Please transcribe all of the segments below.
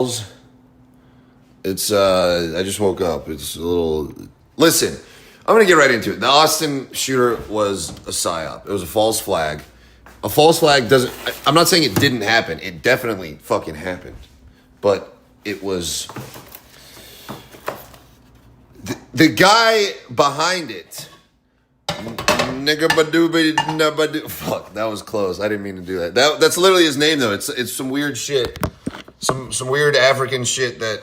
It's I just woke up. It's a little. Listen, I'm gonna get right into it. The Austin shooter was a psyop. It was a false flag. A false flag doesn't. I'm not saying it didn't happen. It definitely fucking happened, but it was the guy behind it. Nigga badooby nabadoo. Fuck, that was close. I didn't mean to do that. That's literally his name though. It's some weird shit. Some weird African shit that.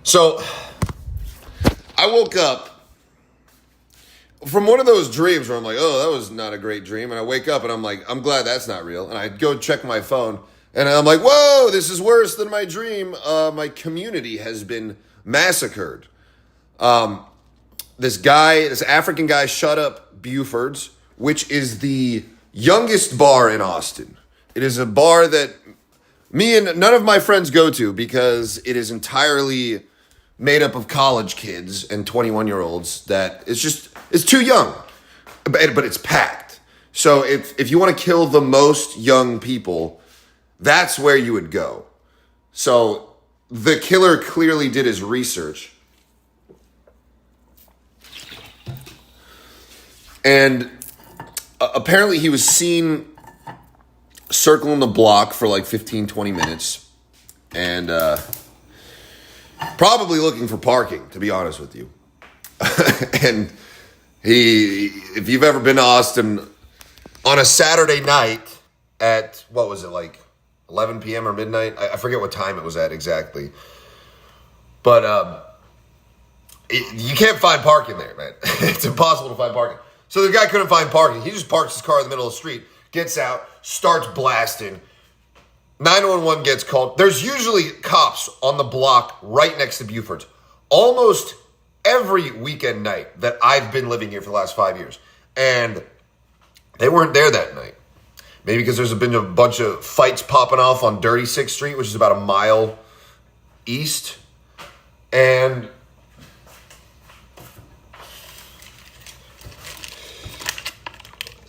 So, I woke up from one of those dreams where I'm like, oh, that was not a great dream. And I wake up and I'm like, I'm glad that's not real. And I go check my phone and I'm like, whoa, this is worse than my dream. My community has been massacred. This African guy shut up Buford's, which is the youngest bar in Austin. It is a bar that me and none of my friends go to because it is entirely made up of college kids and 21-year-olds that it's too young, but it's packed. So if you want to kill the most young people, that's where you would go. So the killer clearly did his research. And apparently he was seen circling the block for like 15, 20 minutes. And probably looking for parking, to be honest with you. And if you've ever been to Austin on a Saturday night at, what was it, like 11 p.m. or midnight? I forget what time it was at exactly. But you can't find parking there, man. It's impossible to find parking. So the guy couldn't find parking. He just parks his car in the middle of the street, gets out, starts blasting. 911 gets called. There's usually cops on the block right next to Buford's. Almost every weekend night that I've been living here for the last 5 years. And they weren't there that night. Maybe because there's been a bunch of fights popping off on Dirty 6th Street, which is about a mile east. And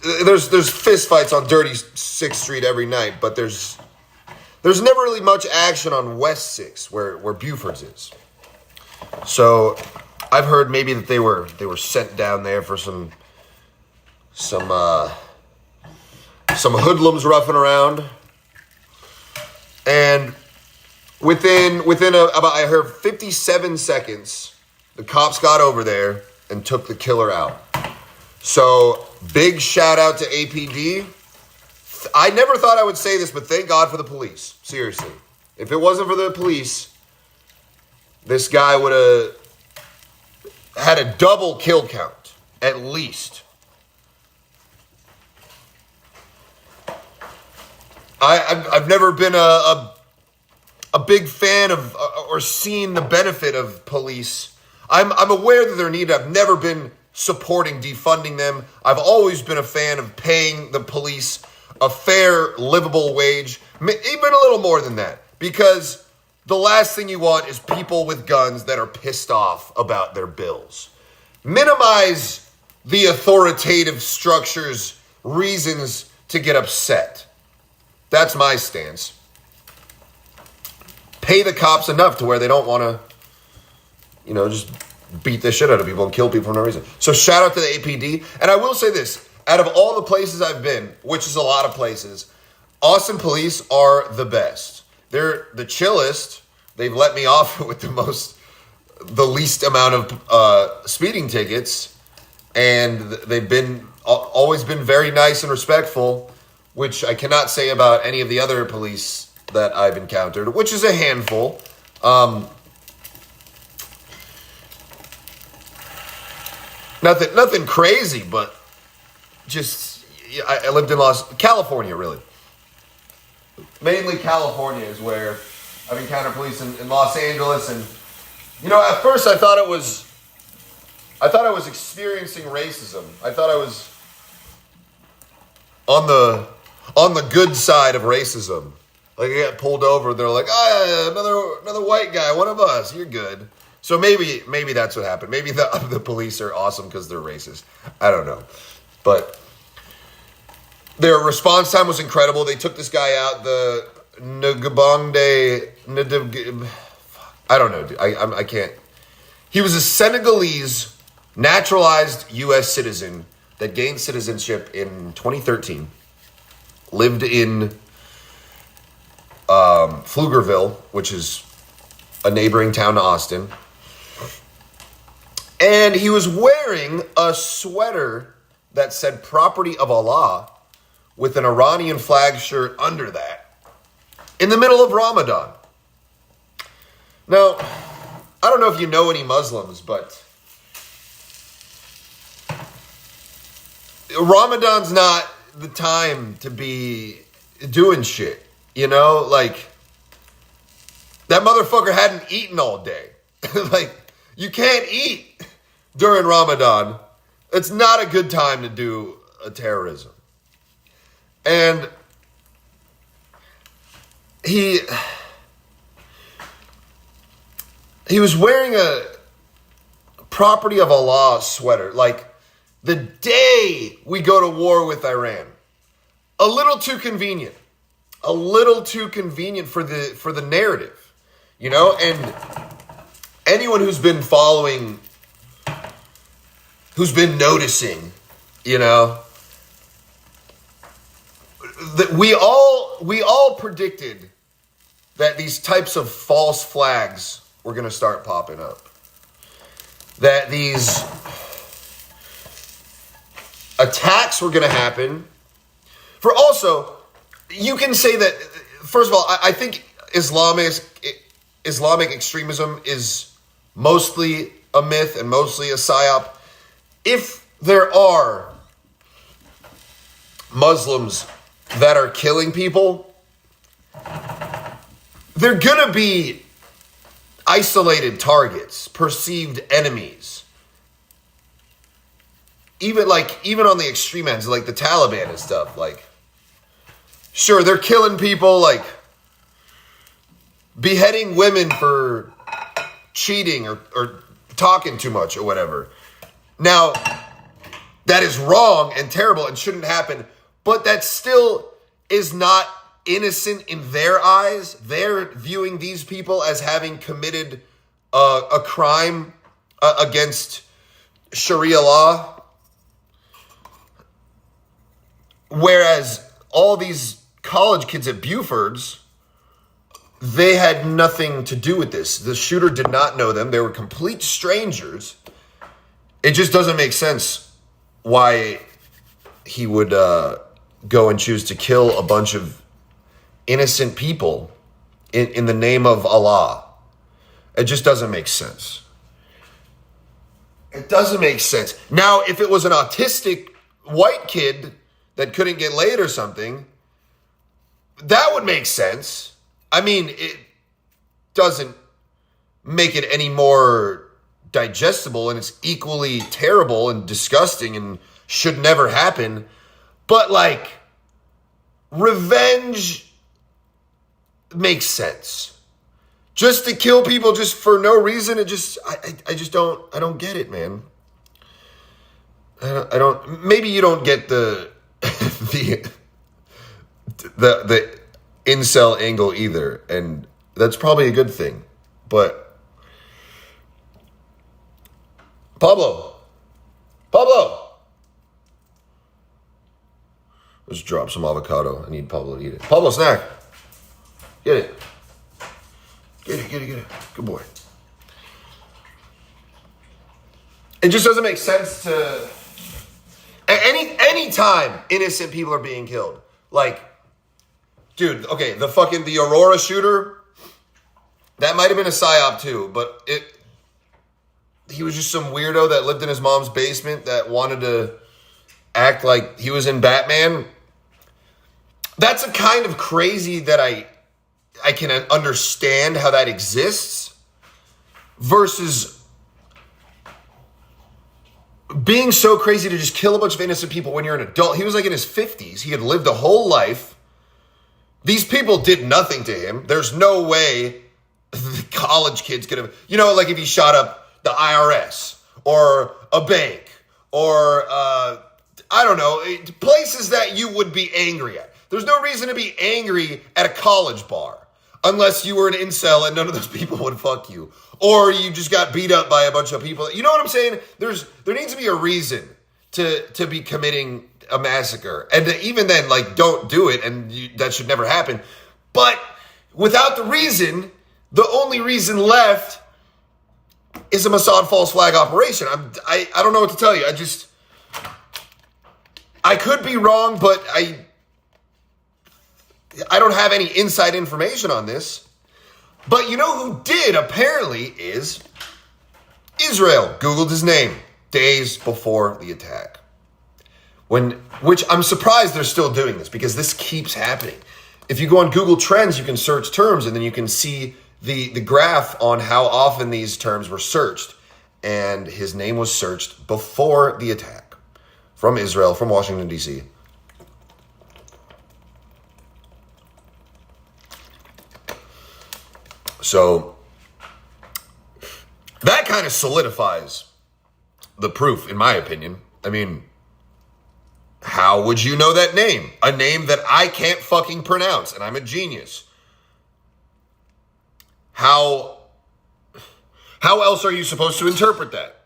there's fist fights on Dirty 6th Street every night, but there's never really much action on West 6th where Buford's is. So I've heard maybe that they were sent down there for some hoodlums roughing around. And within about I heard 57 seconds, the cops got over there and took the killer out. So, big shout out to APD. I never thought I would say this, but thank God for the police. Seriously. If it wasn't for the police, this guy would have had a double kill count, at least. I've never been a big fan of or seen the benefit of police. I'm aware that they're needed. I've never been supporting defunding them. I've always been a fan of paying the police a fair, livable wage, even a little more than that, because the last thing you want is people with guns that are pissed off about their bills. Minimize the authoritative structure's reasons to get upset. That's my stance. Pay the cops enough to where they don't want to, just beat the shit out of people and kill people for no reason. So shout out to the APD. And I will say this, out of all the places I've been, which is a lot of places, Austin police are the best. They're the chillest. They've let me off with the least amount of speeding tickets. And they've always been very nice and respectful, which I cannot say about any of the other police that I've encountered, which is a handful. Nothing crazy, but just I lived in California, really. Mainly California is where I've encountered police in Los Angeles, and at first I thought I was experiencing racism. I thought I was on the good side of racism. Like I got pulled over, they're like, another white guy, one of us, you're good. So maybe that's what happened. Maybe the police are awesome because they're racist. I don't know. But their response time was incredible. They took this guy out. Ngabongde, I don't know, dude. I can't. He was a Senegalese naturalized U.S. citizen that gained citizenship in 2013. Lived in Pflugerville, which is a neighboring town to Austin. And he was wearing a sweater that said "Property of Allah" with an Iranian flag shirt under that in the middle of Ramadan. Now, I don't know if you know any Muslims, but Ramadan's not the time to be doing shit, you know? Like, that motherfucker hadn't eaten all day. Like, you can't eat during Ramadan. It's not a good time to do a terrorism. And he was wearing a Property of Allah sweater, like the day we go to war with Iran. A little too convenient. A little too convenient for the narrative, you know? And anyone who's been following, who's been noticing, you know, that we all predicted that these types of false flags were going to start popping up. That these attacks were going to happen. For also, you can say that, first of all, I think Islamic extremism is mostly a myth and mostly a psyop. If there are Muslims that are killing people, they're going to be isolated targets, perceived enemies. Even on the extreme ends, like the Taliban and stuff, like, sure, they're killing people, like beheading women for cheating or talking too much or whatever. Now, that is wrong and terrible and shouldn't happen, but that still is not innocent in their eyes. They're viewing these people as having committed a crime against Sharia law. Whereas all these college kids at Buford's, they had nothing to do with this. The shooter did not know them. They were complete strangers. It just doesn't make sense why he would go and choose to kill a bunch of innocent people in the name of Allah. It just doesn't make sense. It doesn't make sense. Now, if it was an autistic white kid that couldn't get laid or something, that would make sense. I mean, it doesn't make it any more digestible, and it's equally terrible and disgusting and should never happen. But like, revenge makes sense. Just to kill people just for no reason, I don't get it, man. I don't. Maybe you don't get the incel angle either, and that's probably a good thing. But Pablo, let's drop some avocado. I need Pablo to eat it. Pablo, snack. Get it. Good boy. It just doesn't make sense to any time innocent people are being killed. Like, dude, okay, the Aurora shooter, that might have been a psyop too, but he was just some weirdo that lived in his mom's basement that wanted to act like he was in Batman. That's a kind of crazy that I can understand how that exists, versus being so crazy to just kill a bunch of innocent people when you're an adult. He was like in his 50s. He had lived a whole life. These people did nothing to him. There's no way the college kids could have, like if he shot up the IRS or a bank or, I don't know, places that you would be angry at. There's no reason to be angry at a college bar unless you were an incel and none of those people would fuck you. Or you just got beat up by a bunch of people. You know what I'm saying? There needs to be a reason to be committing a massacre. And even then, like, don't do it, and that should never happen. But without the reason, the only reason left is a Mossad false flag operation. I don't know what to tell you. I could be wrong, but I don't have any inside information on this. But you know who did, apparently, is Israel. Googled his name days before the attack. Which I'm surprised they're still doing this, because this keeps happening. If you go on Google Trends, you can search terms, and then you can see the graph on how often these terms were searched. And his name was searched before the attack from Israel, from Washington, D.C. So that kind of solidifies the proof, in my opinion. I mean, how would you know that name? A name that I can't fucking pronounce, and I'm a genius. How else are you supposed to interpret that?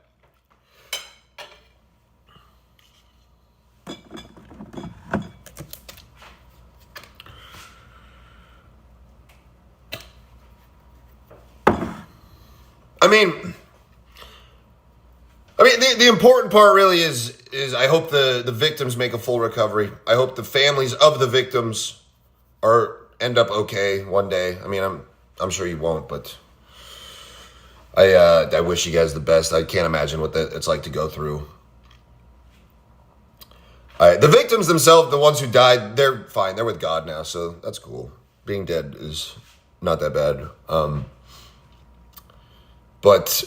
I mean, the important part really is I hope the victims make a full recovery. I hope the families of the victims end up okay one day. I mean, I'm sure you won't, but I wish you guys the best. I can't imagine what it's like to go through. The victims themselves, the ones who died, they're fine. They're with God now, so that's cool. Being dead is not that bad. But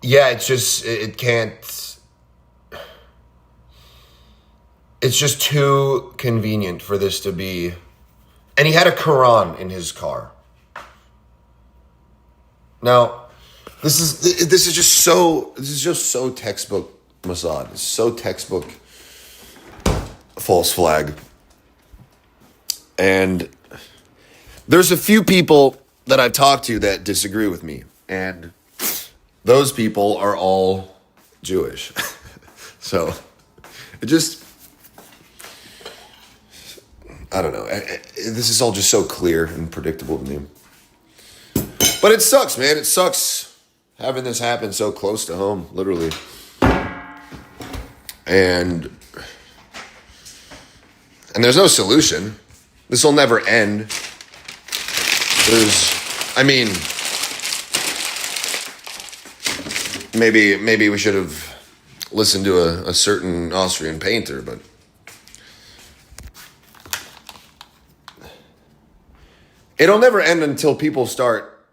yeah, it's just, it's just too convenient for this to be. And he had a Quran in his car. Now, this is just so textbook Mossad. It's so textbook false flag. And there's a few people that I've talked to that disagree with me, and those people are all Jewish. So it just, I don't know. This is all just so clear and predictable to me. But it sucks, man. It sucks having this happen so close to home, literally. And there's no solution. This will never end. Maybe we should have listened to a certain Austrian painter, but it'll never end until people start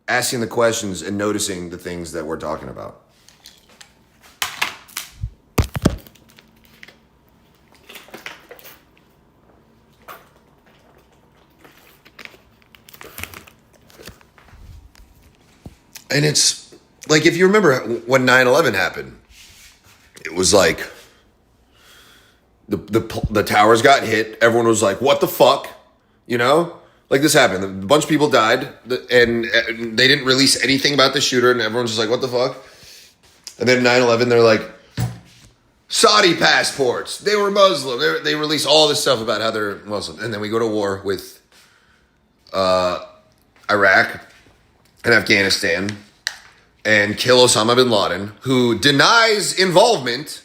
asking the questions and noticing the things that we're talking about. And it's like, if you remember when 9/11 happened, it was like the towers got hit. Everyone was like, what the fuck? You know? Like, this happened. A bunch of people died, and they didn't release anything about the shooter, and everyone's just like, what the fuck? And then 9/11, they're like, Saudi passports. They were Muslim. They release all this stuff about how they're Muslim. And then we go to war with Iraq and Afghanistan and kill Osama bin Laden, who denies involvement,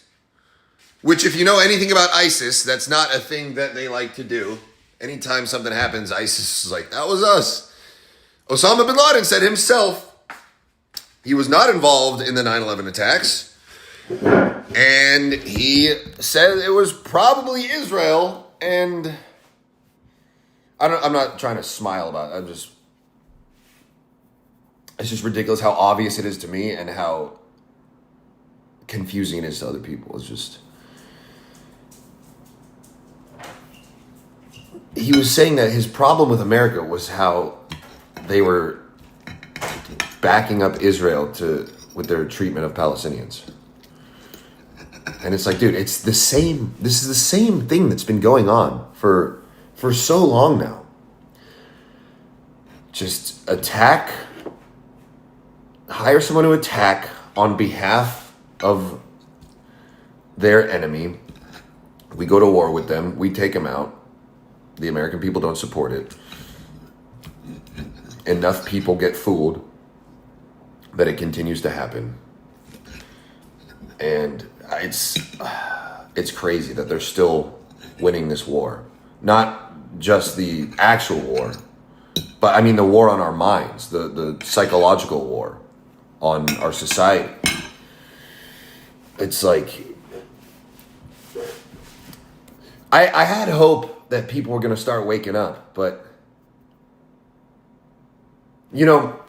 which, if you know anything about ISIS, that's not a thing that they like to do. Anytime something happens, ISIS is like, that was us. Osama bin Laden said himself he was not involved in the 9/11 attacks. And he said it was probably Israel. And I'm not trying to smile about it. It's just ridiculous how obvious it is to me and how confusing it is to other people. It's just, he was saying that his problem with America was how they were backing up Israel with their treatment of Palestinians. And it's like, dude, this is the same thing that's been going on for for so long now. Just hire someone to attack on behalf of their enemy. We go to war with them. We take them out. The American people don't support it. Enough people get fooled that it continues to happen. And it's crazy that they're still winning this war. Not just the actual war, but I mean the war on our minds, the psychological war on our society. It's like, I had hope that people were going to start waking up, but, you know,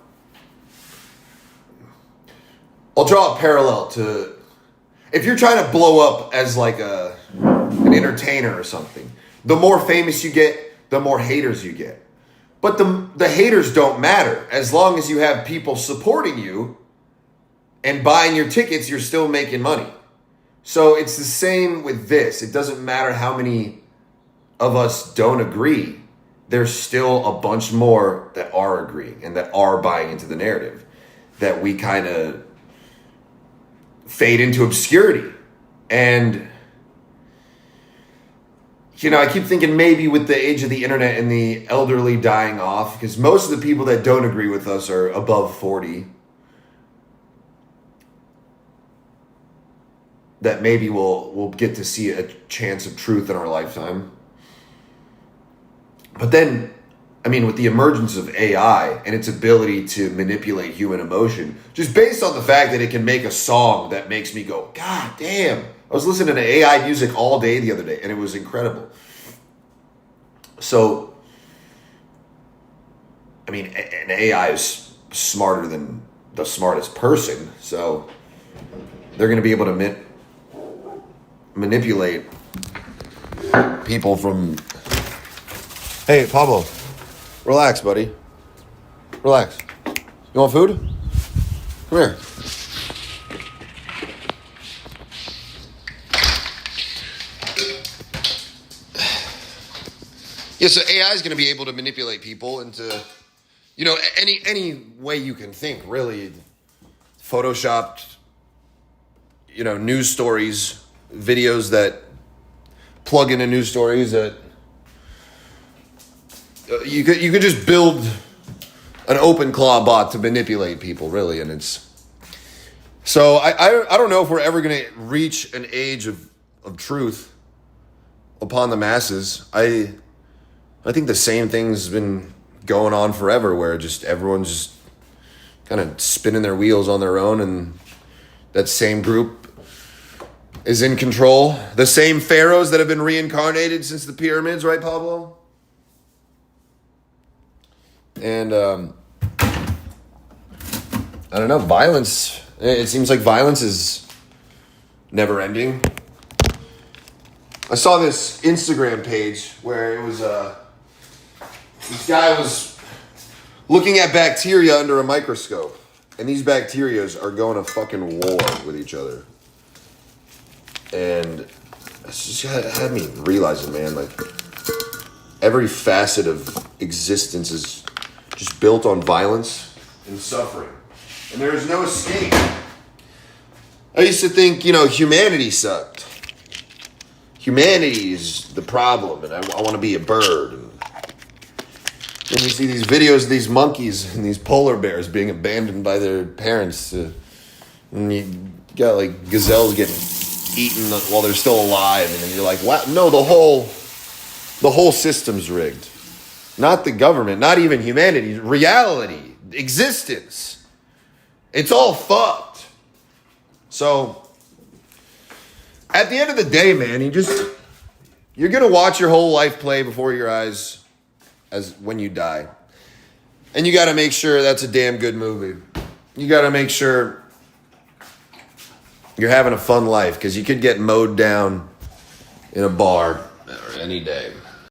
I'll draw a parallel to, if you're trying to blow up as like an entertainer or something, the more famous you get, the more haters you get. But the haters don't matter. As long as you have people supporting you and buying your tickets, you're still making money. So it's the same with this. It doesn't matter how many of us don't agree. There's still a bunch more that are agreeing and that are buying into the narrative, that we kind of fade into obscurity. And, you know, I keep thinking maybe with the age of the internet and the elderly dying off, because most of the people that don't agree with us are above 40, that maybe we'll get to see a chance of truth in our lifetime. But then, I mean, with the emergence of AI and its ability to manipulate human emotion, just based on the fact that it can make a song that makes me go, God damn. I was listening to AI music all day the other day, and it was incredible. So, I mean, an AI is smarter than the smartest person, so they're going to be able to manipulate people from... Hey, Pablo, relax, buddy. Relax. You want food? Come here. Yeah, so AI is going to be able to manipulate people into, you know, any way you can think, really. Photoshopped, you know, news stories, videos that plug into news stories that you could just build an open claw bot to manipulate people, really. And it's, so I don't know if we're ever going to reach an age of truth upon the masses. I think the same thing's been going on forever, where just everyone's just kind of spinning their wheels on their own, and that same group is in control. The same pharaohs that have been reincarnated since the pyramids, right, Pablo? And I don't know, violence. It seems like violence is never ending. I saw this Instagram page where it was this guy was looking at bacteria under a microscope, and these bacteria are going to fucking war with each other. And it just had me realizing, man, like every facet of existence is just built on violence and suffering, and there is no escape. I used to think, you know, humanity sucked. Humanity is the problem, and I want to be a bird. And then you see these videos of these monkeys and these polar bears being abandoned by their parents. And you got like gazelles getting eaten while they're still alive, and then you're like, wow, no, the whole system's rigged. Not the government, not even humanity, reality, existence. It's all fucked. So, at the end of the day, man, you're going to watch your whole life play before your eyes as when you die. And you got to make sure that's a damn good movie. You got to make sure you're having a fun life, because you could get mowed down in a bar any day.